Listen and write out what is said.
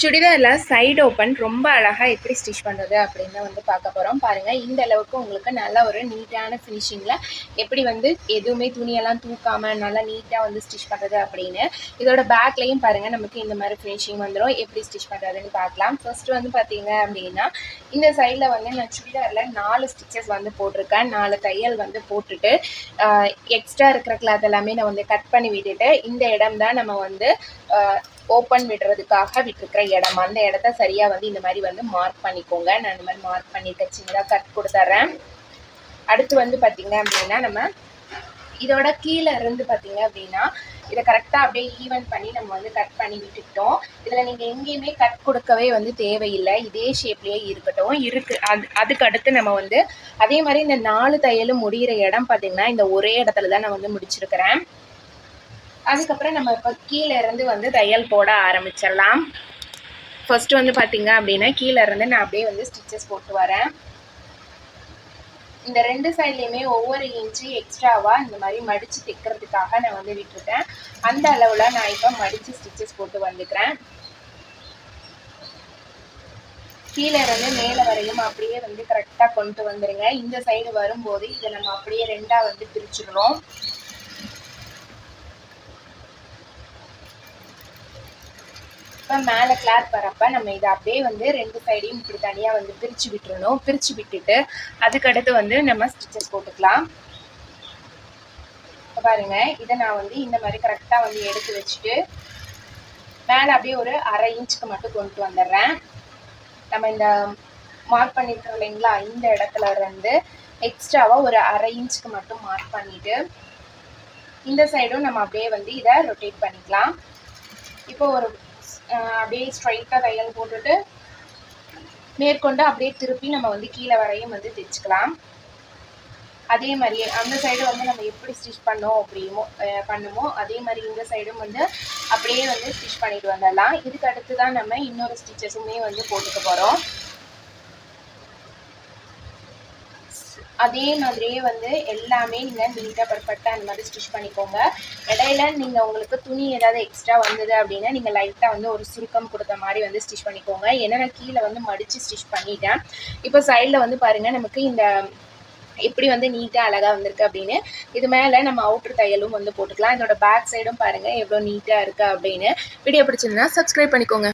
சுடிதாரில் side open ரொம்ப அழகாக எப்படி ஸ்டிச் பண்ணுறது அப்படின்னு வந்து பார்க்க போகிறோம். பாருங்கள், இந்த அளவுக்கு உங்களுக்கு நல்ல ஒரு நீட்டான ஃபினிஷிங்கில் எப்படி வந்து எதுவுமே துணியெல்லாம் தூக்காமல் நல்லா நீட்டாக வந்து ஸ்டிச் பண்ணுறது அப்படின்னு. இதோட பேக்லேயும் பாருங்கள், நமக்கு இந்த மாதிரி ஃபினிஷிங் வந்துடும். எப்படி ஸ்டிச் பண்ணுறதுன்னு பார்க்கலாம். ஃபர்ஸ்ட்டு வந்து பார்த்தீங்க அப்படின்னா, இந்த சைடில் வந்து நான் சுடிதாரில் 4 ஸ்டிச்சஸ் வந்து போட்டிருக்கேன். 4 தையல் வந்து போட்டுட்டு எக்ஸ்ட்ரா இருக்கிற கிளாத் எல்லாமே நான் வந்து கட் பண்ணி விட்டுட்டு, இந்த இடம் தான் நம்ம வந்து ஓப்பன் விடுறதுக்காக விட்டுருக்கிற இடம். அந்த இடத்த சரியாக வந்து இந்த மாதிரி வந்து மார்க் பண்ணிக்கோங்க. நான் இந்த மாதிரி மார்க் பண்ணிட்டு சின்னதாக கட் கொடுத்துட்றேன். அடுத்து வந்து பார்த்திங்க அப்படின்னா, நம்ம இதோட கீழே இருந்து பார்த்திங்க அப்படின்னா இதை கரெக்டாக அப்படியே ஈவன் பண்ணி நம்ம வந்து கட் பண்ணி விட்டுக்கிட்டோம். இதில் நீங்கள் எங்கேயுமே கட் கொடுக்கவே வந்து தேவையில்லை, இதே ஷேப்லேயே இருக்கட்டும். அதுக்கு அடுத்து நம்ம வந்து அதே மாதிரி இந்த 4 தையலும் முடிகிற இடம் பார்த்திங்கன்னா இந்த ஒரே இடத்துல தான் நான் வந்து முடிச்சிருக்கிறேன். அதுக்கப்புறம் நம்ம இப்போ கீழே இருந்து வந்து தையல் போட ஆரம்பிச்சிடலாம். ஃபர்ஸ்ட் வந்து பார்த்தீங்க அப்படின்னா கீழே இருந்து நான் அப்படியே வந்து ஸ்டிச்சஸ் போட்டு வரேன். இந்த 2 சைட்லேயுமே ஒவ்வொரு இன்ச்சு எக்ஸ்ட்ராவாக இந்த மாதிரி மடித்து தைக்கிறதுக்காக நான் வந்து விட்டுருக்கேன். அந்த அளவில் நான் இப்போ மடித்து ஸ்டிச்சஸ் போட்டு வந்துக்கிறேன். கீழே இருந்து மேலே வரையும் அப்படியே வந்து கரெக்டாக கொண்டு வந்துடுங்க. இந்த சைடு வரும்போது இதை நம்ம அப்படியே 2ஆக வந்து பிரிச்சுடுறோம். இப்போ மேலே கிளாத் வரப்போ நம்ம இதை அப்படியே வந்து 2 சைடையும் இப்படி தனியாக வந்து பிரித்து விட்டுறணும். பிரித்து விட்டுட்டு அதுக்கடுத்து வந்து நம்ம ஸ்டிச்சஸ் போட்டுக்கலாம். இப்போ பாருங்கள், இதை நான் வந்து இந்த மாதிரி கரெக்டாக வந்து எடுத்து வச்சுட்டு மேலே அப்படியே ஒரு 1/2 இன்ச்சுக்கு மட்டும் கொண்டு வந்துடுறேன். நம்ம இந்த மார்க் பண்ணியிருக்கோம் இல்லைங்களா, இந்த இடத்துல இருந்து எக்ஸ்ட்ராவாக ஒரு 1/2 இன்ச்சுக்கு மட்டும் மார்க் பண்ணிவிட்டு இந்த சைடும் நம்ம அப்படியே வந்து இதை ரொட்டேட் பண்ணிக்கலாம். இப்போ ஒரு அப்படியே ஸ்ட்ரைட்டாக தையல் போட்டுட்டு மேற்கொண்டு அப்படியே திருப்பி நம்ம வந்து கீழே வரையும் வந்து தைச்சிக்கலாம். அதே மாதிரியே அந்த சைடு வந்து நம்ம எப்படி ஸ்டிச் பண்ணுமோ அதே மாதிரி இந்த சைடும் வந்து அப்படியே வந்து ஸ்டிச் பண்ணிட்டு வந்துடலாம். இதுக்கு அடுத்து தான் நம்ம இன்னொரு ஸ்டிச்சஸுமே வந்து போட்டுக்க போகிறோம். அதே மாதிரியே வந்து எல்லாமே நீங்கள் நீட்டாக பர்ஃபெக்டாக அந்த மாதிரி ஸ்டிச் பண்ணிக்கோங்க. இடையில நீங்கள் உங்களுக்கு துணி ஏதாவது எக்ஸ்ட்ரா வந்தது அப்படின்னா நீங்கள் லைட்டாக வந்து ஒரு சுருக்கம் கொடுத்த மாதிரி வந்து ஸ்டிச் பண்ணிக்கோங்க. ஏன்னா நான் கீழே வந்து மடித்து ஸ்டிச் பண்ணிட்டேன். இப்போ சைடில் வந்து பாருங்கள், நமக்கு இந்த எப்படி வந்து நீட்டாக அழகாக வந்திருக்கு அப்படின்னு. இது மேலே நம்ம அவுட்ரு தையலும் வந்து போட்டுக்கலாம். இதோட பேக் சைடும் பாருங்கள் எவ்வளோ நீட்டாக இருக்குது அப்படின்னு. வீடியோ பிடிச்சிருந்தா சப்ஸ்கிரைப் பண்ணிக்கோங்க.